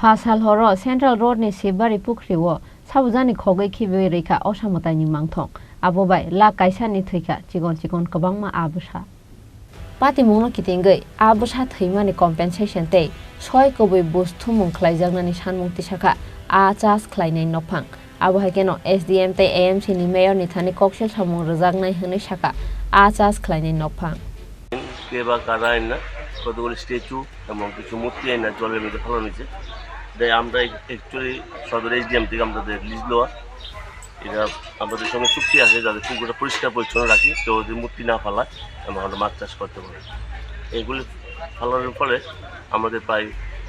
Fasal horo Central Road ni Shivbari Pukhirio Sabo Jani Khogwi Khibiwi rika Ossa Mwtaini Mangthong abobai la kaisa ni thika chikon kabangma abusa Pati mungno kitingei abusa theimani compensation tei soi koboi bosthu mung khlaijaknani sanmung tisaka a chas khlainai nopang abo hakeno SDM tei AMC ni mayor ni thani koksel samung rjaknai hwnoi saka a chas khlainai nopang কেবা কারাই না কতগুলো statue এবং কিছু মূর্তি আইনা জলের মধ্যে ফেলানো হয়েছে তাই আমরা অ্যাকচুয়ালি সদর SDM থেকে আমাদের লিজ লওয়া এটা আমাদের সঙ্গে চুক্তি আছে যাতে পুকুরটা পরিষ্কার পরিচ্ছন্ন রাখি কেউ যদি মূর্তি না ফেলায় আমরা মাছ চাষ করতে পারি এগুলি ফেলানোর ফলে আমাদের প্রায়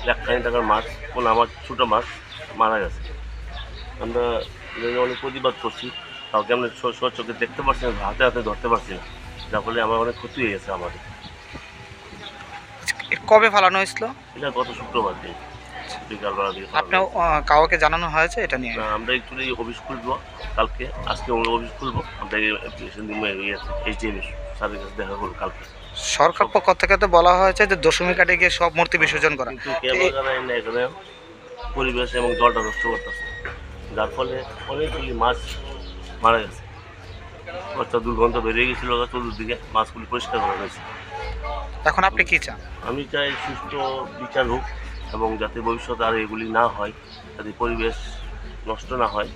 $1,000,000 মাছ কোনো আমার ছোটো মাছ মারা গেছে আমরা অনেক প্রতিবাদ করছি তাও কেমন চোখে দেখতে পাচ্ছি না হাতে হাতে ধরতে পারছি না যার ফলে আমার অনেক ক্ষতি হয়ে গেছে আমাদের কবে ফেলানো হয়েছিল এটা গত শুক্রবার দিন বিকালবেলা দিয়ে আপনার কাউকে জানানো হয়েছে এটা নিয়ে আমরা একটু অফিস খুলবো কালকে আজকে অফিস খুলবো আমরা অ্যাপ্লিকেশন দিব HDM স্যারের কাছে দেখা করবো কালকে সরকার পক্ষ থেকে তো বলা হয়েছে যে দশমী ঘাটে গিয়ে সব মূর্তি বিসর্জন করা কিন্তু এখানে পরিবেশ এবং জলটা নষ্ট করতেছে যার ফলে অনেকগুলি মাছ মারা গেছে একটা দুর্গন্ধ বেরিয়ে গেছিল চতুর্দিকে মাছগুলি পরিষ্কার করা হয়েছে এখন আপনি কি চান আমি চাই সুস্থ বিচার হোক এবং যাতে ভবিষ্যতে আর এগুলি না হয় যাতে পরিবেশ নষ্ট না হয়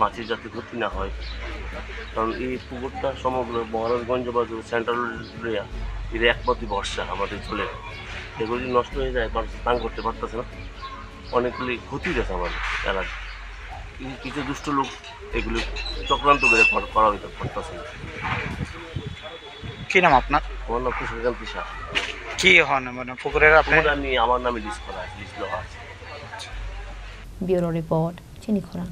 মাছের যাতে ক্ষতি না হয় কারণ এই পুকুরটা সমগ্র মহারাজগঞ্জ বা সেন্ট্রাল এরিয়া এর একমাত্র ভরসা আমাদের চলে এগুলি নষ্ট হয়ে যায় মানুষ স্নান করতে পারতেছে না অনেকগুলি ক্ষতি গেছে আমাদের এলাকায় কিছু দুষ্ট লোক এগুলি চক্রান্ত করে করা হইতে পারতেছে না কি নাম আপনার আমার নাম কুশল কি হন মানে পুকুরের আমি আমার নামে লিস্ট করা আছে লিস্ট দেওয়া আছে ব্যুরো রিপোর্ট চিনি খোরাং